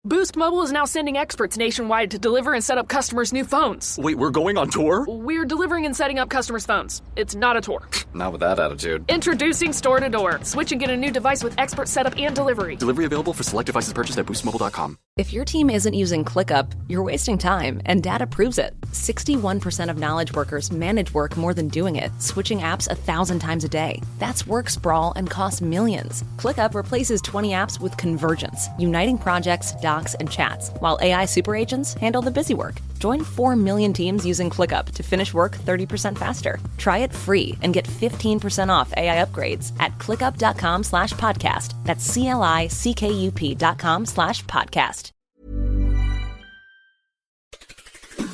Boost Mobile is now sending experts nationwide to deliver and set up customers' new phones. Wait, we're going on tour? We're delivering and setting up customers' phones. It's not a tour. Not with that attitude. Introducing Store to Door. Switch and get a new device with expert setup and delivery. Delivery available for select devices purchased at boostmobile.com. If your team isn't using ClickUp, you're wasting time, and data proves it. 61% of knowledge workers manage work more than doing it, switching apps 1,000 times a day. That's work sprawl and costs millions. ClickUp replaces 20 apps with Convergence, uniting projects, docs, and chats, while AI super agents handle the busy work. Join 4 million teams using ClickUp to finish work 30% faster. Try it free and get 15% off AI upgrades at clickup.com/podcast. That's CLICKUP.com/podcast.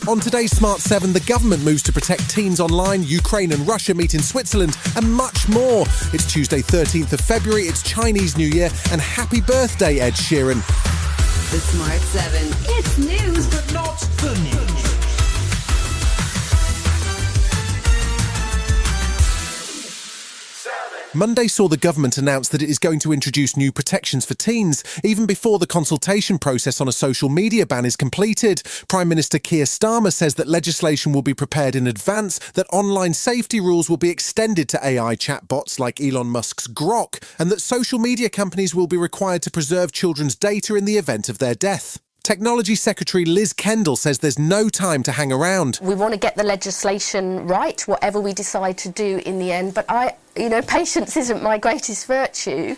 On today's Smart 7, the government moves to protect teens online, Ukraine and Russia meet in Switzerland, and much more. It's Tuesday, 13th of February, it's Chinese New Year, and happy birthday, Ed Sheeran. The Smart 7. It's news, but not the news. Monday saw the government announce that it is going to introduce new protections for teens, even before the consultation process on a social media ban is completed. Prime Minister Keir Starmer says that legislation will be prepared in advance, that online safety rules will be extended to AI chatbots like Elon Musk's Grok, and that social media companies will be required to preserve children's data in the event of their death. Technology Secretary Liz Kendall says there's no time to hang around. We want to get the legislation right, whatever we decide to do in the end. But patience isn't my greatest virtue.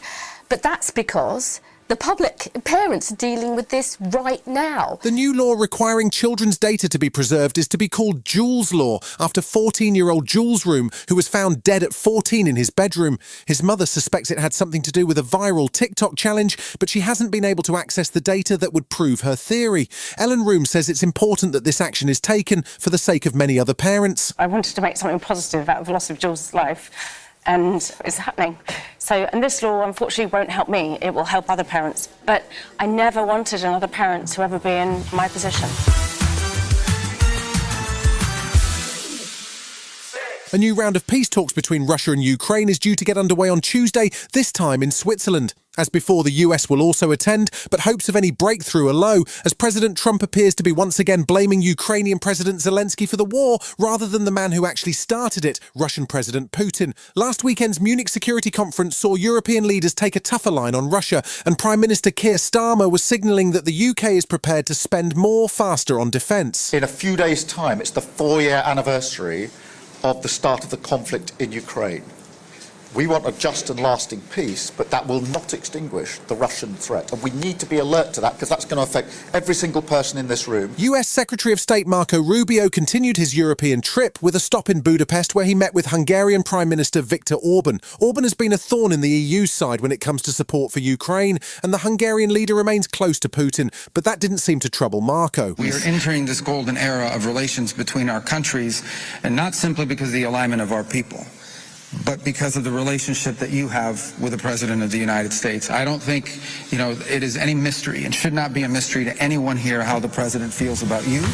But that's because the public, parents are dealing with this right now. The new law requiring children's data to be preserved is to be called Jules Law, after 14-year-old Jules Room, who was found dead at 14 in his bedroom. His mother suspects it had something to do with a viral TikTok challenge, but she hasn't been able to access the data that would prove her theory. Ellen Room says it's important that this action is taken for the sake of many other parents. I wanted to make something positive out of the loss of Jules' life, and it's happening. And this law, unfortunately, won't help me. It will help other parents. But I never wanted another parent to ever be in my position. A new round of peace talks between Russia and Ukraine is due to get underway on Tuesday, this time in Switzerland. As before, the US will also attend, but hopes of any breakthrough are low, as President Trump appears to be once again blaming Ukrainian President Zelensky for the war, rather than the man who actually started it, Russian President Putin. Last weekend's Munich Security Conference saw European leaders take a tougher line on Russia, and Prime Minister Keir Starmer was signalling that the UK is prepared to spend more faster on defence. In a few days' time, it's the 4-year anniversary of the start of the conflict in Ukraine. We want a just and lasting peace, but that will not extinguish the Russian threat. And we need to be alert to that, because that's going to affect every single person in this room. US Secretary of State Marco Rubio continued his European trip with a stop in Budapest, where he met with Hungarian Prime Minister Viktor Orban. Orban has been a thorn in the EU's side when it comes to support for Ukraine, and the Hungarian leader remains close to Putin. But that didn't seem to trouble Marco. We are entering this golden era of relations between our countries, and not simply because of the alignment of our people, but because of the relationship that you have with the President of the United States. I don't think, it is any mystery, and should not be a mystery to anyone here, how the President feels about you.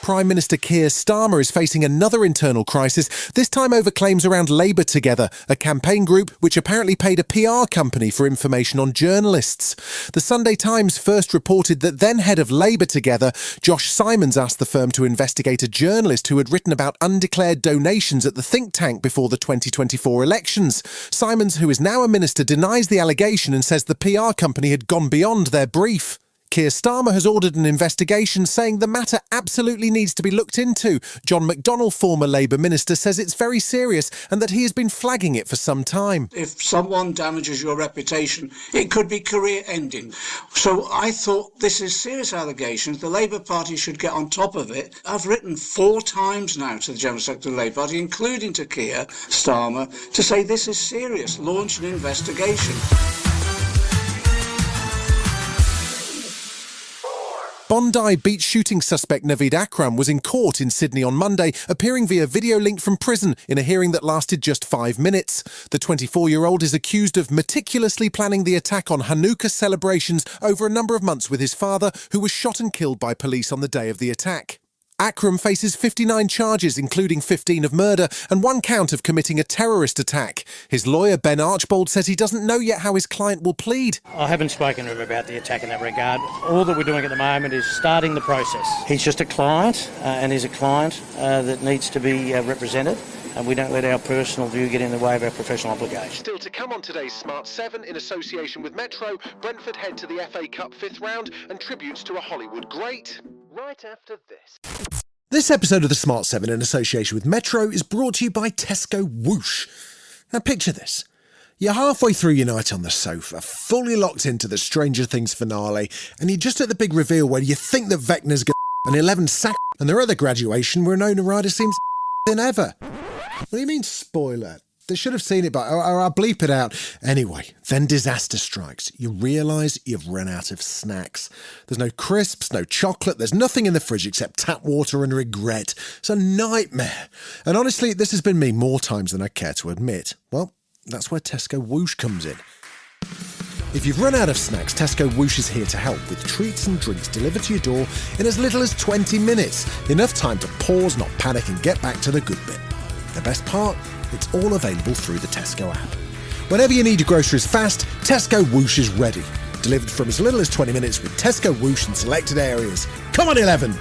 Prime Minister Keir Starmer is facing another internal crisis, this time over claims around Labour Together, a campaign group which apparently paid a PR company for information on journalists. The Sunday Times first reported that then head of Labour Together, Josh Simons, asked the firm to investigate a journalist who had written about undeclared donations at the think tank before the 2024 elections. Simons, who is now a minister, denies the allegation and says the PR company had gone beyond their brief. Keir Starmer has ordered an investigation, saying the matter absolutely needs to be looked into. John McDonnell, former Labour minister, says it's very serious and that he has been flagging it for some time. If someone damages your reputation, it could be career-ending. So I thought, this is serious allegations. The Labour Party should get on top of it. I've written 4 times now to the General Secretary of the Labour Party, including to Keir Starmer, to say this is serious. Launch an investigation. Bondi beach shooting suspect Naveed Akram was in court in Sydney on Monday, appearing via video link from prison in a hearing that lasted just 5 minutes. The 24-year-old is accused of meticulously planning the attack on Hanukkah celebrations over a number of months with his father, who was shot and killed by police on the day of the attack. Akram faces 59 charges, including 15 of murder and 1 count of committing a terrorist attack. His lawyer, Ben Archbold, says he doesn't know yet how his client will plead. I haven't spoken to him about the attack in that regard. All that we're doing at the moment is starting the process. He's just a client, and he's a client that needs to be represented. And we don't let our personal view get in the way of our professional obligation. Still to come on today's Smart 7, in association with Metro, Brentford head to the FA Cup 5th round and tributes to a Hollywood great. Right after this. This episode of the Smart 7, in association with Metro, is brought to you by Tesco Whoosh. Now picture this. You're halfway through your night on the sofa, fully locked into the Stranger Things finale, and you're just at the big reveal where you think that Vecna's an 11 sack and their other graduation where Winona Ryder seems than ever. What do you mean, spoiler? They should have seen it, or I'll bleep it out. Anyway, then disaster strikes. You realise you've run out of snacks. There's no crisps, no chocolate, there's nothing in the fridge except tap water and regret. It's a nightmare. And honestly, this has been me more times than I care to admit. Well, that's where Tesco Whoosh comes in. If you've run out of snacks, Tesco Whoosh is here to help with treats and drinks delivered to your door in as little as 20 minutes. Enough time to pause, not panic, and get back to the good bit. The best part? It's all available through the Tesco app. Whenever you need your groceries fast, Tesco Whoosh is ready. Delivered from as little as 20 minutes with Tesco Whoosh in selected areas. Come on, 11!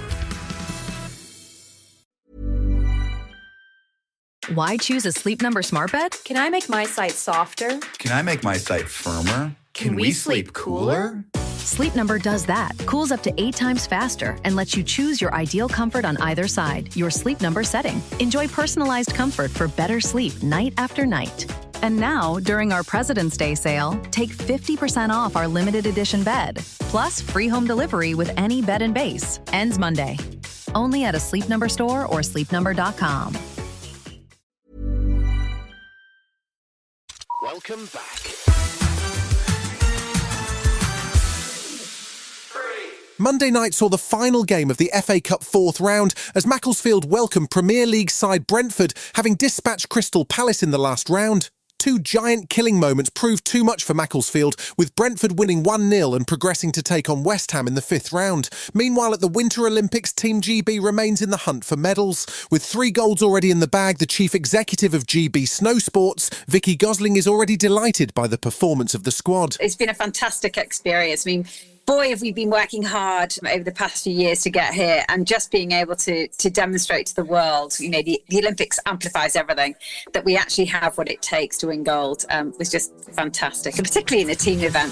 Why choose a Sleep Number smart bed? Can I make my site softer? Can I make my site firmer? Can we sleep cooler? Sleep Number does that. Cools up to 8 times faster and lets you choose your ideal comfort on either side. Your Sleep Number setting. Enjoy personalized comfort for better sleep night after night. And now, during our President's Day sale, take 50% off our limited edition bed. Plus, free home delivery with any bed and base. Ends Monday. Only at a Sleep Number store or sleepnumber.com. Welcome back. Monday night saw the final game of the FA Cup 4th round as Macclesfield welcomed Premier League side Brentford, having dispatched Crystal Palace in the last round. 2 giant killing moments proved too much for Macclesfield, with Brentford winning 1-0 and progressing to take on West Ham in the 5th round. Meanwhile, at the Winter Olympics, Team GB remains in the hunt for medals. With 3 golds already in the bag, the chief executive of GB Snow Sports, Vicky Gosling, is already delighted by the performance of the squad. It's been a fantastic experience. I mean, boy, have we been working hard over the past few years to get here, and just being able to demonstrate to the world, you know, the Olympics amplifies everything, that we actually have what it takes to win gold was just fantastic, and particularly in a team event.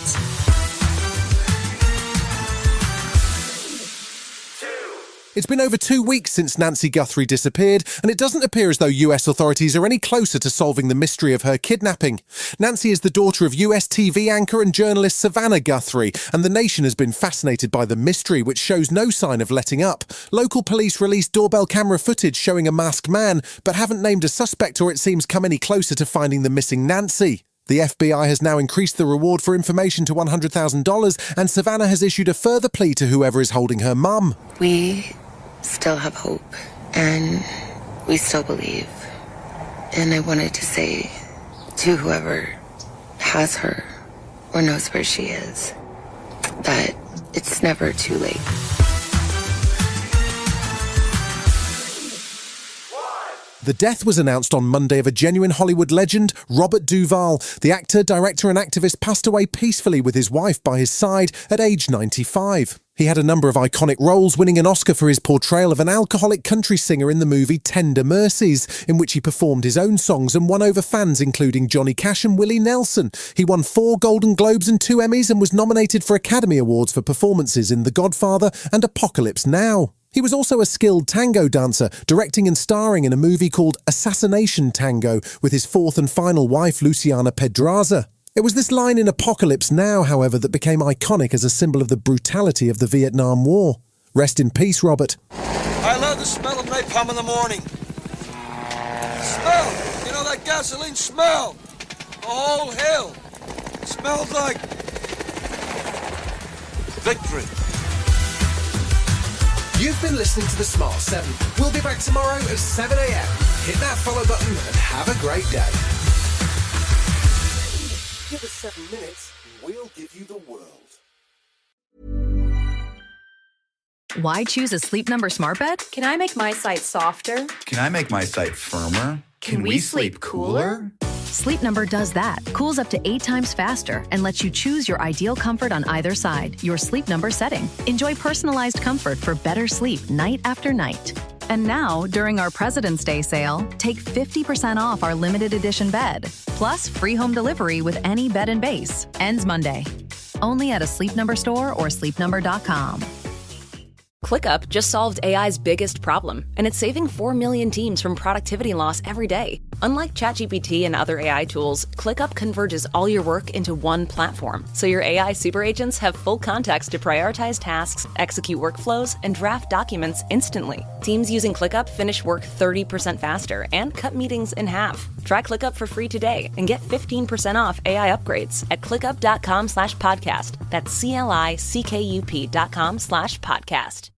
It's been over 2 weeks since Nancy Guthrie disappeared, and it doesn't appear as though US authorities are any closer to solving the mystery of her kidnapping. Nancy is the daughter of US TV anchor and journalist Savannah Guthrie, and the nation has been fascinated by the mystery, which shows no sign of letting up. Local police released doorbell camera footage showing a masked man, but haven't named a suspect or, it seems, come any closer to finding the missing Nancy. The FBI has now increased the reward for information to $100,000, and Savannah has issued a further plea to whoever is holding her mum. We still have hope, and we still believe. And I wanted to say to whoever has her or knows where she is that it's never too late. The death was announced on Monday of a genuine Hollywood legend, Robert Duvall. The actor, director and activist passed away peacefully with his wife by his side at age 95. He had a number of iconic roles, winning an Oscar for his portrayal of an alcoholic country singer in the movie Tender Mercies, in which he performed his own songs and won over fans including Johnny Cash and Willie Nelson. He won 4 Golden Globes and 2 Emmys and was nominated for Academy Awards for performances in The Godfather and Apocalypse Now. He was also a skilled tango dancer, directing and starring in a movie called Assassination Tango with his 4th and final wife, Luciana Pedraza. It was this line in Apocalypse Now, however, that became iconic as a symbol of the brutality of the Vietnam War. Rest in peace, Robert. I love the smell of napalm in the morning. Smell! You know that gasoline smell? The whole hill. It smells like victory. You've been listening to The Smart 7. We'll be back tomorrow at 7 a.m. Hit that follow button and have a great day. Give us 7 minutes, we'll give you the world. Why choose a Sleep Number smart bed? Can I make my site softer? Can I make my site firmer? Can we sleep cooler? Sleep Number does that. Cools up to 8 times faster and lets you choose your ideal comfort on either side. Your Sleep Number setting. Enjoy personalized comfort for better sleep night after night. And now, during our President's Day sale, take 50% off our limited edition bed. Plus, free home delivery with any bed and base. Ends Monday. Only at a Sleep Number store or sleepnumber.com. ClickUp just solved AI's biggest problem, and it's saving 4 million teams from productivity loss every day. Unlike ChatGPT and other AI tools, ClickUp converges all your work into one platform, so your AI super agents have full context to prioritize tasks, execute workflows, and draft documents instantly. Teams using ClickUp finish work 30% faster and cut meetings in half. Try ClickUp for free today and get 15% off AI upgrades at clickup.com/podcast. That's CLICKUP.com/podcast.